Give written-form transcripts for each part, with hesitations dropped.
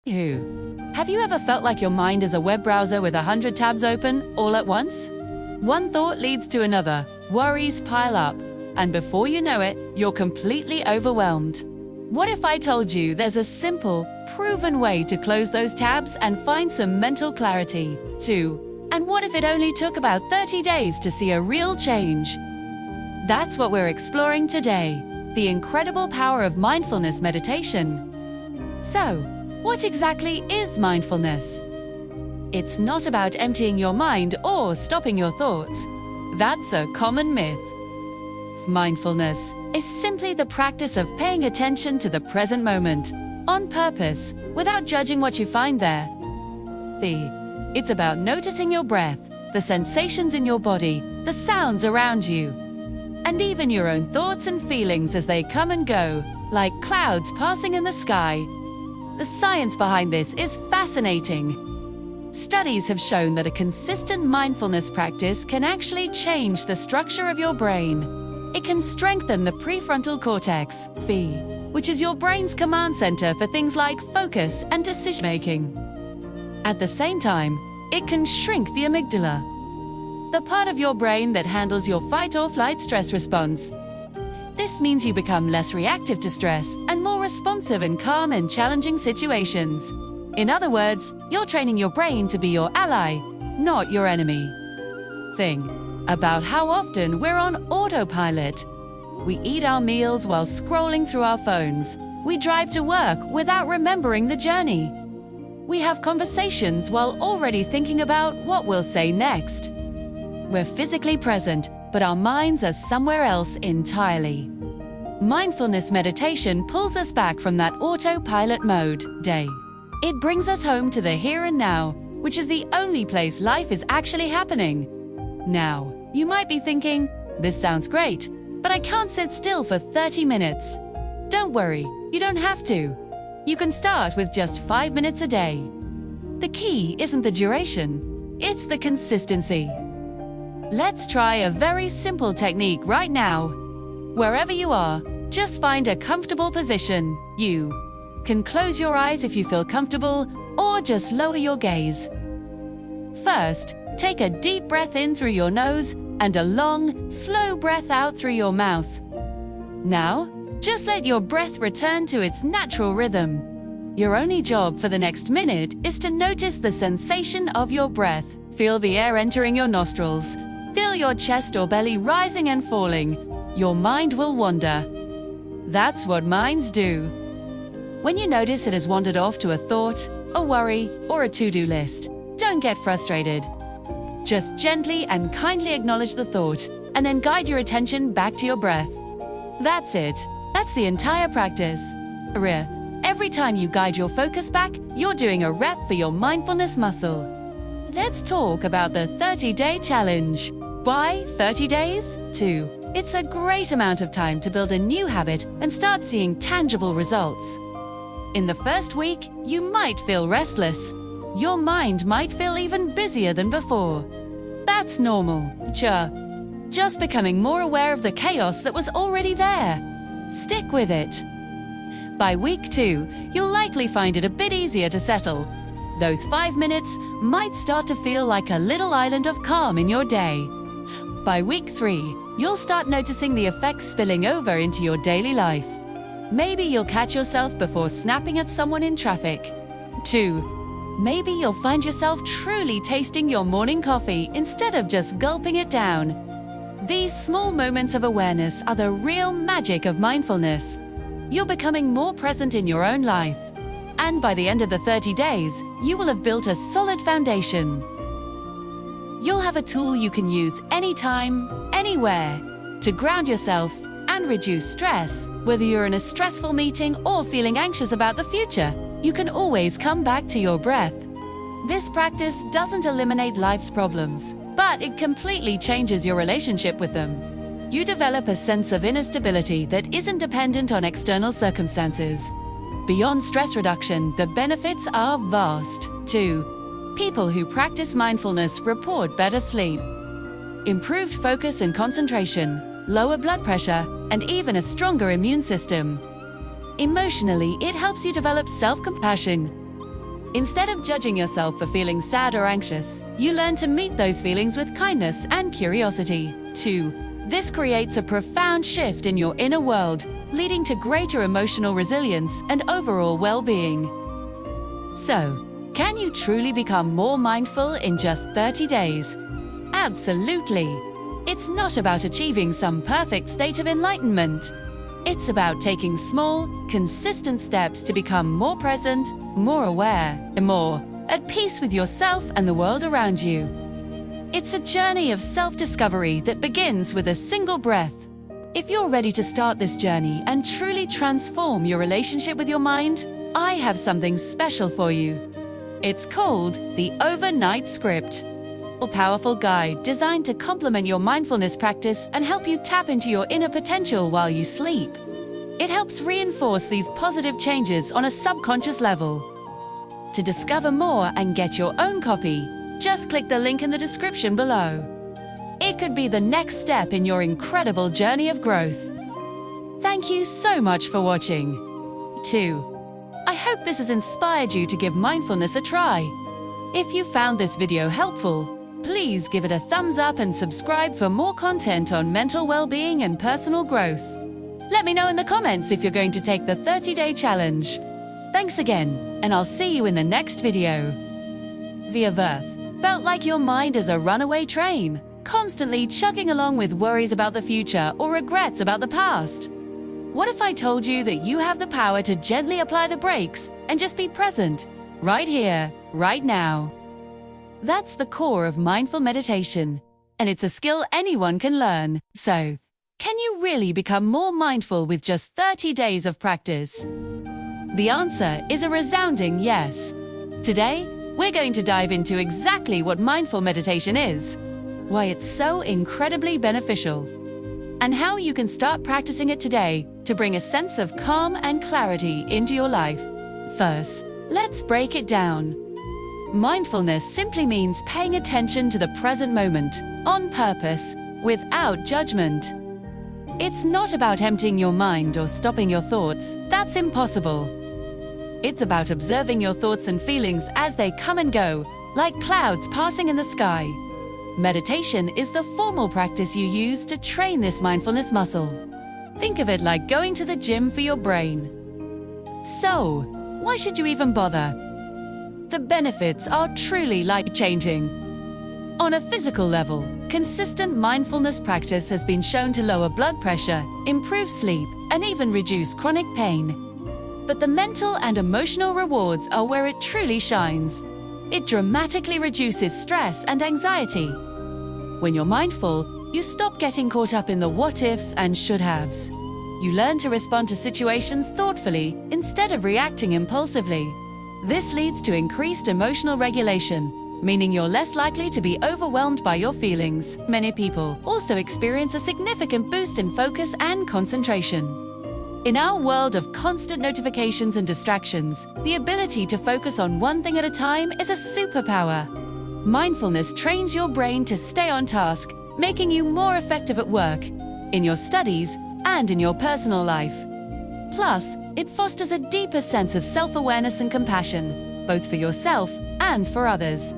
Who? Have you ever felt like your mind is a web browser with 100 tabs open all at once? One thought leads to another, worries pile up, and before you know it, you're completely overwhelmed. What if I told you there's a simple, proven way to close those tabs and find some mental clarity, too? And what if it only took about 30 days to see a real change? That's what we're exploring today, the incredible power of mindfulness meditation. So, what exactly is mindfulness? It's not about emptying your mind or stopping your thoughts. That's a common myth. Mindfulness is simply the practice of paying attention to the present moment, on purpose, without judging what you find there. It's about noticing your breath, the sensations in your body, the sounds around you, and even your own thoughts and feelings as they come and go, like clouds passing in the sky. The science behind this is fascinating. Studies have shown that a consistent mindfulness practice can actually change the structure of your brain. It can strengthen the prefrontal cortex, which is your brain's command center for things like focus and decision-making. At the same time, it can shrink the amygdala, the part of your brain that handles your fight-or-flight stress response. This means you become less reactive to stress and more responsive in calm and challenging situations. In other words, you're training your brain to be your ally, not your enemy. About how often we're on autopilot. We eat our meals while scrolling through our phones. We drive to work without remembering the journey. We have conversations while already thinking about what we'll say next. We're physically present, but our minds are somewhere else entirely. Mindfulness meditation pulls us back from that autopilot mode. It brings us home to the here and now, which is the only place life is actually happening. Now, you might be thinking, this sounds great, but I can't sit still for 30 minutes. Don't worry, you don't have to. You can start with just 5 minutes a day. The key isn't the duration, it's the consistency. Let's try a very simple technique right now. Wherever you are, just find a comfortable position. You can close your eyes if you feel comfortable, or just lower your gaze. First, take a deep breath in through your nose and a long, slow breath out through your mouth. Now, just let your breath return to its natural rhythm. Your only job for the next minute is to notice the sensation of your breath. Feel the air entering your nostrils. Feel your chest or belly rising and falling. Your mind will wander. That's what minds do. When you notice it has wandered off to a thought, a worry, or a to-do list, don't get frustrated. Just gently and kindly acknowledge the thought, and then guide your attention back to your breath. That's it. That's the entire practice. Every time you guide your focus back, you're doing a rep for your mindfulness muscle. Let's talk about the 30-day challenge. Why 30 days? It's a great amount of time to build a new habit and start seeing tangible results. In the first week, you might feel restless. Your mind might feel even busier than before. That's normal. Just becoming more aware of the chaos that was already there. Stick with it. By week 2, you'll likely find it a bit easier to settle. Those 5 minutes might start to feel like a little island of calm in your day. By week 3, you'll start noticing the effects spilling over into your daily life. Maybe you'll catch yourself before snapping at someone in traffic. Maybe you'll find yourself truly tasting your morning coffee instead of just gulping it down. These small moments of awareness are the real magic of mindfulness. You're becoming more present in your own life. And by the end of the 30 days, you will have built a solid foundation. You'll have a tool you can use anytime, anywhere, to ground yourself and reduce stress. Whether you're in a stressful meeting or feeling anxious about the future, you can always come back to your breath. This practice doesn't eliminate life's problems, but it completely changes your relationship with them. You develop a sense of inner stability that isn't dependent on external circumstances. Beyond stress reduction, the benefits are vast. People who practice mindfulness report better sleep, improved focus and concentration, lower blood pressure, and even a stronger immune system. Emotionally, it helps you develop self-compassion. Instead of judging yourself for feeling sad or anxious, you learn to meet those feelings with kindness and curiosity. 2. This creates a profound shift in your inner world, leading to greater emotional resilience and overall well-being. So, can you truly become more mindful in just 30 days? Absolutely! It's not about achieving some perfect state of enlightenment. It's about taking small, consistent steps to become more present, more aware, and more at peace with yourself and the world around you. It's a journey of self-discovery that begins with a single breath. If you're ready to start this journey and truly transform your relationship with your mind, I have something special for you. It's called the Overnight Script, a powerful guide designed to complement your mindfulness practice and help you tap into your inner potential while you sleep. It helps reinforce these positive changes on a subconscious level. To discover more and get your own copy, just click the link in the description below. It could be the next step in your incredible journey of growth. Thank you so much for watching. 2. I hope this has inspired you to give mindfulness a try. If you found this video helpful, please give it a thumbs up and subscribe for more content on mental well-being and personal growth. Let me know in the comments if you're going to take the 30-day challenge. Thanks again, and I'll see you in the next video. Via birth. Felt like your mind is a runaway train, constantly chugging along with worries about the future or regrets about the past. What if I told you that you have the power to gently apply the brakes and just be present, right here, right now? That's the core of mindful meditation, and it's a skill anyone can learn. So, can you really become more mindful with just 30 days of practice? The answer is a resounding yes. Today, we're going to dive into exactly what mindful meditation is, why it's so incredibly beneficial, and how you can start practicing it today to bring a sense of calm and clarity into your life. First, let's break it down. Mindfulness simply means paying attention to the present moment, on purpose, without judgment. It's not about emptying your mind or stopping your thoughts. That's impossible. It's about observing your thoughts and feelings as they come and go, like clouds passing in the sky. Meditation is the formal practice you use to train this mindfulness muscle. Think of it like going to the gym for your brain. So, why should you even bother? The benefits are truly life-changing. On a physical level, consistent mindfulness practice has been shown to lower blood pressure, improve sleep, and even reduce chronic pain. But the mental and emotional rewards are where it truly shines. It dramatically reduces stress and anxiety. When you're mindful, you stop getting caught up in the what-ifs and should-haves. You learn to respond to situations thoughtfully instead of reacting impulsively. This leads to increased emotional regulation, meaning you're less likely to be overwhelmed by your feelings. Many people also experience a significant boost in focus and concentration. In our world of constant notifications and distractions, the ability to focus on one thing at a time is a superpower. Mindfulness trains your brain to stay on task, making you more effective at work, in your studies, and in your personal life. Plus, it fosters a deeper sense of self-awareness and compassion, both for yourself and for others.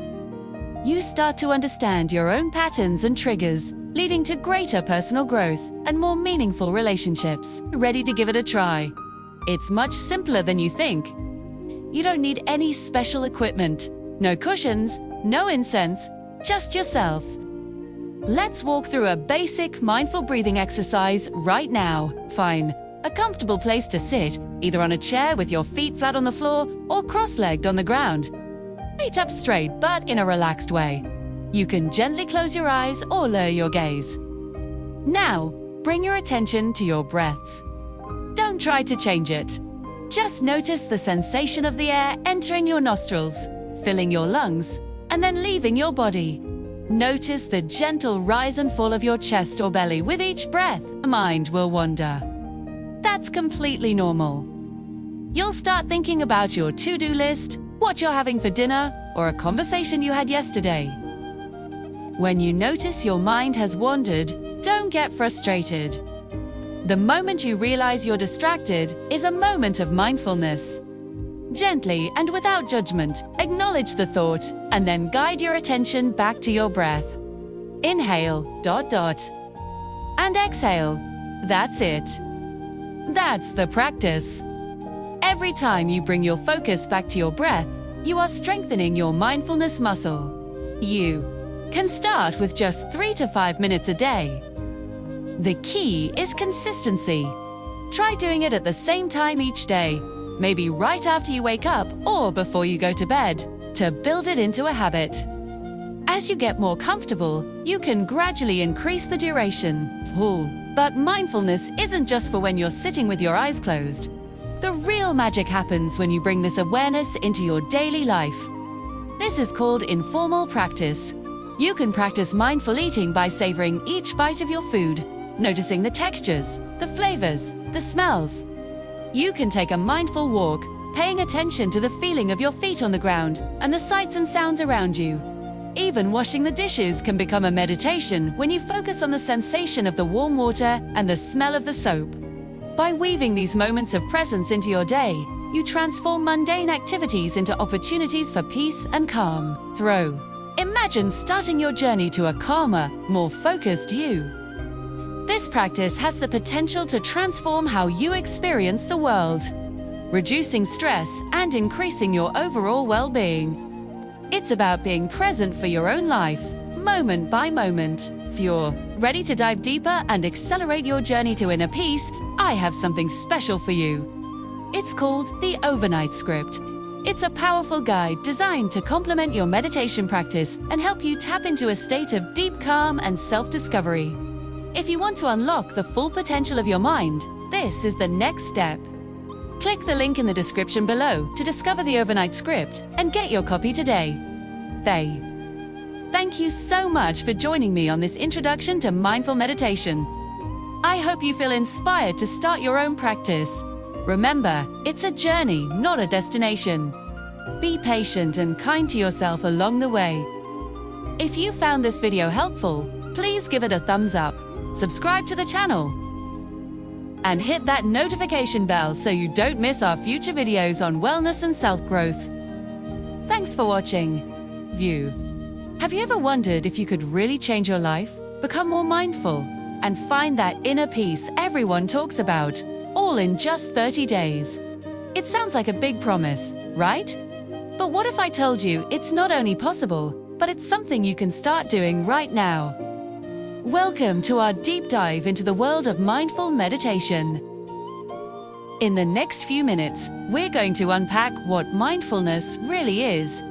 You start to understand your own patterns and triggers, leading to greater personal growth and more meaningful relationships. Ready to give it a try? It's much simpler than you think. You don't need any special equipment, no cushions, no incense, just yourself. Let's walk through a basic mindful breathing exercise right now. Find a comfortable place to sit, either on a chair with your feet flat on the floor or cross-legged on the ground. Feet up straight, but in a relaxed way. You can gently close your eyes or lower your gaze. Now, bring your attention to your breaths. Don't try to change it. Just notice the sensation of the air entering your nostrils, filling your lungs, and then leaving your body. Notice the gentle rise and fall of your chest or belly with each breath. The mind will wander. That's completely normal. You'll start thinking about your to-do list, what you're having for dinner, or a conversation you had yesterday. When you notice your mind has wandered, don't get frustrated. The moment you realize you're distracted is a moment of mindfulness. Gently and without judgment, acknowledge the thought and then guide your attention back to your breath. Inhale, ... and exhale. That's it. That's the practice. Every time you bring your focus back to your breath, you are strengthening your mindfulness muscle. You can start with just 3 to 5 minutes a day. The key is consistency. Try doing it at the same time each day, maybe right after you wake up or before you go to bed, to build it into a habit. As you get more comfortable, you can gradually increase the duration. But mindfulness isn't just for when you're sitting with your eyes closed. The real magic happens when you bring this awareness into your daily life. This is called informal practice. You can practice mindful eating by savoring each bite of your food, noticing the textures, the flavors, the smells. You can take a mindful walk, paying attention to the feeling of your feet on the ground and the sights and sounds around you. Even washing the dishes can become a meditation when you focus on the sensation of the warm water and the smell of the soap. By weaving these moments of presence into your day, you transform mundane activities into opportunities for peace and calm. Imagine starting your journey to a calmer, more focused you. This practice has the potential to transform how you experience the world, reducing stress and increasing your overall well-being. It's about being present for your own life, moment by moment. If you're ready to dive deeper and accelerate your journey to inner peace, I have something special for you. It's called the Overnight Script. It's a powerful guide designed to complement your meditation practice and help you tap into a state of deep calm and self-discovery. If you want to unlock the full potential of your mind, this is the next step. Click the link in the description below to discover the Overnight Script and get your copy today. Thank you so much for joining me on this introduction to mindful meditation. I hope you feel inspired to start your own practice. Remember, it's a journey, not a destination. Be patient and kind to yourself along the way. If you found this video helpful, please give it a thumbs up, subscribe to the channel, and hit that notification bell so you don't miss our future videos on wellness and self-growth. Thanks for watching. Have you ever wondered if you could really change your life, become more mindful, and find that inner peace everyone talks about, all in just 30 days? It sounds like a big promise, right? But what if I told you it's not only possible, but it's something you can start doing right now? Welcome to our deep dive into the world of mindful meditation. In the next few minutes, we're going to unpack what mindfulness really is,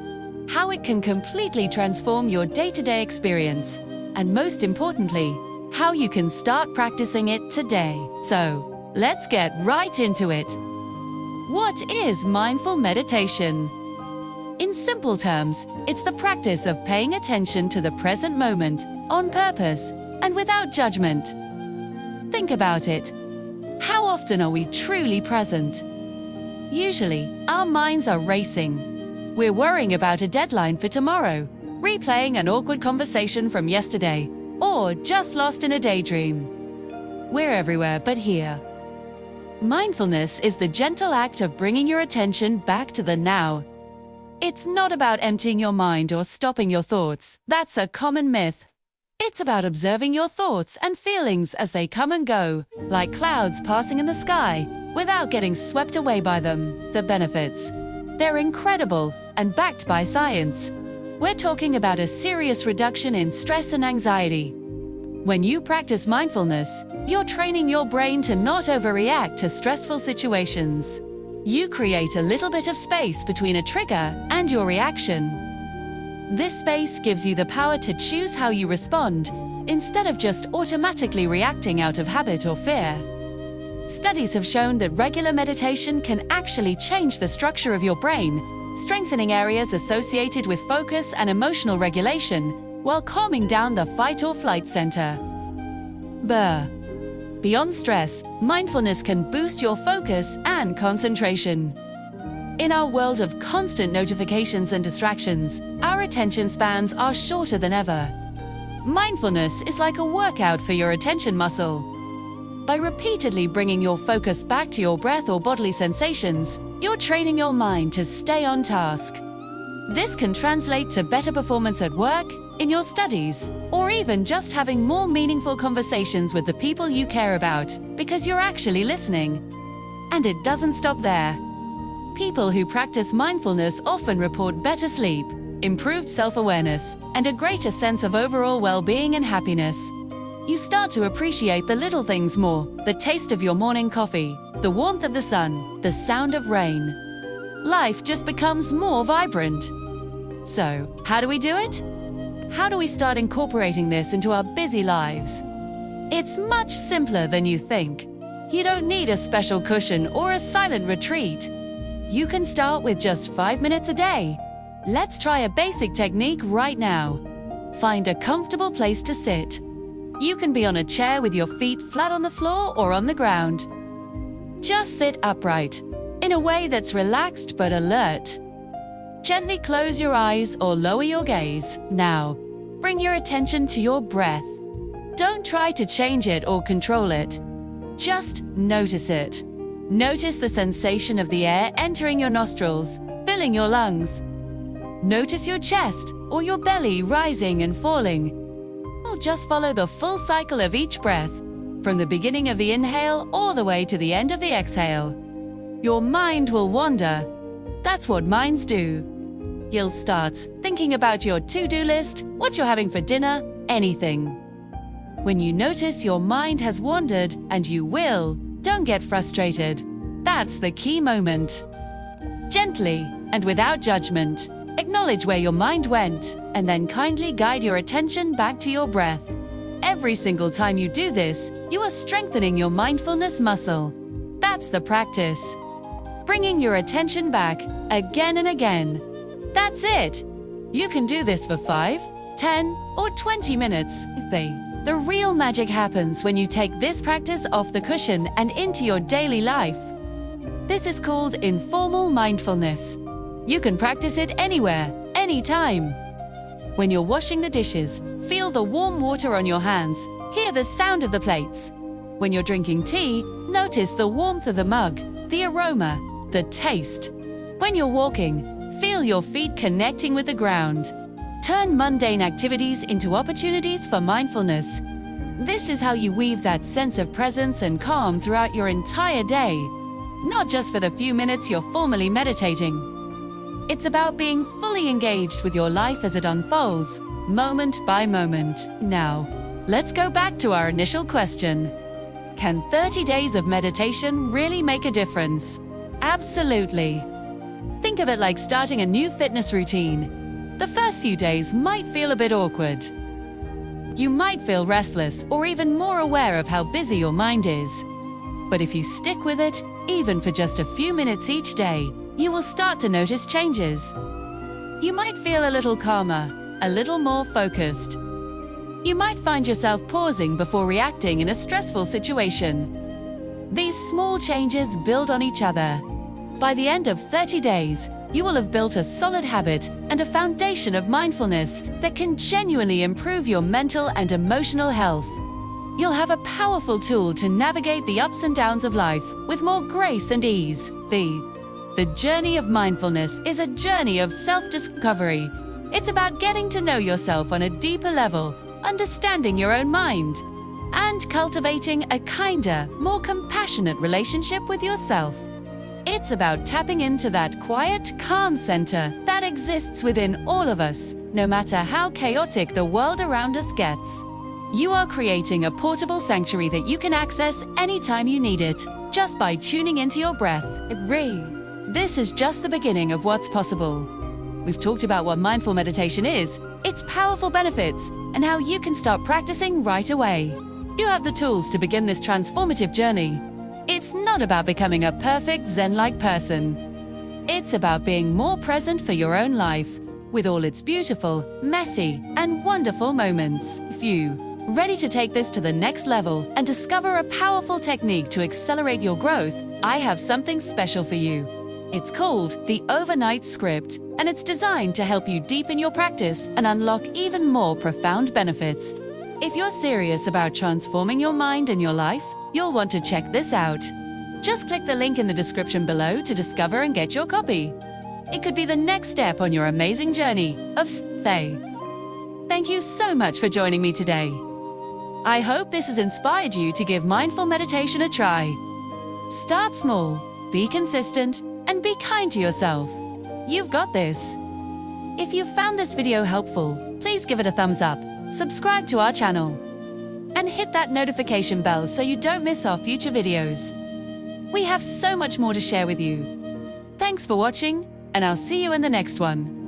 how it can completely transform your day-to-day experience, and most importantly, how you can start practicing it today. So, let's get right into it. What is mindful meditation? In simple terms, it's the practice of paying attention to the present moment, on purpose, and without judgment. Think about it. How often are we truly present? Usually, our minds are racing. We're worrying about a deadline for tomorrow, replaying an awkward conversation from yesterday, or just lost in a daydream. We're everywhere but here. Mindfulness is the gentle act of bringing your attention back to the now. It's not about emptying your mind or stopping your thoughts. That's a common myth. It's about observing your thoughts and feelings as they come and go, like clouds passing in the sky, without getting swept away by them. The benefits. They're incredible and backed by science. We're talking about a serious reduction in stress and anxiety. When you practice mindfulness, you're training your brain to not overreact to stressful situations. You create a little bit of space between a trigger and your reaction. This space gives you the power to choose how you respond, instead of just automatically reacting out of habit or fear. Studies have shown that regular meditation can actually change the structure of your brain, strengthening areas associated with focus and emotional regulation, while calming down the fight or flight center. Beyond stress, mindfulness can boost your focus and concentration. In our world of constant notifications and distractions, our attention spans are shorter than ever. Mindfulness is like a workout for your attention muscle. By repeatedly bringing your focus back to your breath or bodily sensations, you're training your mind to stay on task. This can translate to better performance at work, in your studies, or even just having more meaningful conversations with the people you care about, because you're actually listening. And it doesn't stop there. People who practice mindfulness often report better sleep, improved self-awareness, and a greater sense of overall well-being and happiness. You start to appreciate the little things more: the taste of your morning coffee, the warmth of the sun, the sound of rain. Life just becomes more vibrant. So, how do we do it? How do we start incorporating this into our busy lives? It's much simpler than you think. You don't need a special cushion or a silent retreat. You can start with just 5 minutes a day. Let's try a basic technique right now. Find a comfortable place to sit. You can be on a chair with your feet flat on the floor or on the ground. Just sit upright, in a way that's relaxed but alert. Gently close your eyes or lower your gaze. Now, bring your attention to your breath. Don't try to change it or control it. Just notice it. Notice the sensation of the air entering your nostrils, filling your lungs. Notice your chest or your belly rising and falling. Or just follow the full cycle of each breath, from the beginning of the inhale all the way to the end of the exhale. Your mind will wander. That's what minds do. You'll start thinking about your to-do list, what you're having for dinner, anything. When you notice your mind has wandered, and you will, don't get frustrated. That's the key moment. Gently and without judgment, acknowledge where your mind went, and then kindly guide your attention back to your breath. Every single time you do this, you are strengthening your mindfulness muscle. That's the practice. Bringing your attention back again and again. That's it. You can do this for 5, 10, or 20 minutes. The real magic happens when you take this practice off the cushion and into your daily life. This is called informal mindfulness. You can practice it anywhere, anytime. When you're washing the dishes, feel the warm water on your hands, hear the sound of the plates. When you're drinking tea, notice the warmth of the mug, the aroma, the taste. When you're walking, feel your feet connecting with the ground. Turn mundane activities into opportunities for mindfulness. This is how you weave that sense of presence and calm throughout your entire day, not just for the few minutes you're formally meditating. It's about being fully engaged with your life as it unfolds, moment by moment. Now, let's go back to our initial question. Can 30 days of meditation really make a difference? Absolutely. Think of it like starting a new fitness routine. The first few days might feel a bit awkward. You might feel restless or even more aware of how busy your mind is. But if you stick with it, even for just a few minutes each day, you will start to notice changes. You might feel a little calmer, a little more focused. You might find yourself pausing before reacting in a stressful situation. These small changes build on each other. By the end of 30 days, you will have built a solid habit and a foundation of mindfulness that can genuinely improve your mental and emotional health. You'll have a powerful tool to navigate the ups and downs of life with more grace and ease. The journey of mindfulness is a journey of self-discovery. It's about getting to know yourself on a deeper level, understanding your own mind, and cultivating a kinder, more compassionate relationship with yourself. It's about tapping into that quiet, calm center that exists within all of us, no matter how chaotic the world around us gets. You are creating a portable sanctuary that you can access anytime you need it, just by tuning into your breath. This is just the beginning of what's possible. We've talked about what mindful meditation is, its powerful benefits, and how you can start practicing right away. You have the tools to begin this transformative journey. It's not about becoming a perfect Zen-like person. It's about being more present for your own life, with all its beautiful, messy, and wonderful moments. If you ready to take this to the next level and discover a powerful technique to accelerate your growth, I have something special for you. It's called the Overnight Script, and it's designed to help you deepen your practice and unlock even more profound benefits. If you're serious about transforming your mind and your life, You'll want to check this out. Just click the link in the description below to discover and get your copy. It could be the next step on your amazing journey of stay. Thank you so much for joining me today. I hope this has inspired you to give mindful meditation a try. Start small, be consistent, and be kind to yourself. You've got this. If you found this video helpful, please give it a thumbs up, subscribe to our channel, and hit that notification bell so you don't miss our future videos. We have so much more to share with you. Thanks for watching, and I'll see you in the next one.